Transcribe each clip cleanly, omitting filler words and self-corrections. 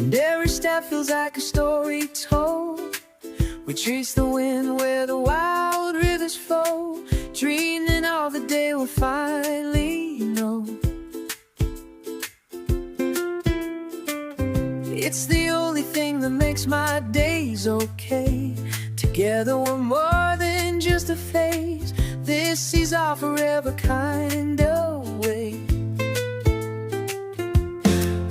and every step feels like a story told. We chase the wind where the wild rivers flow, dreaming of the day we'll finally know. It's the only thing that makes my days okay. Together we're more than just a phase. This is our forever kind of way.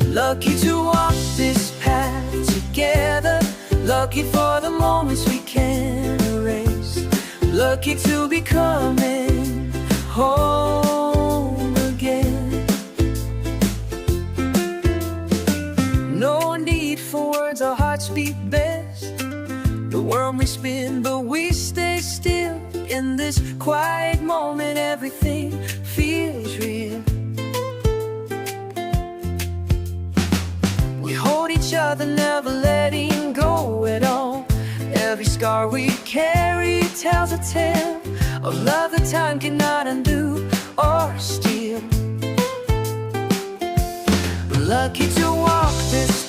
Lucky to walk this path together, lucky for the moments we can't erase, lucky to be coming home again. No need for words, our hearts beat best. The world may spin, but we stay still. In this quiet moment, everything feels real. We hold each other, never letting go at all. Every scar we carry tells a tale of love that time cannot undo or steal. Lucky to walk this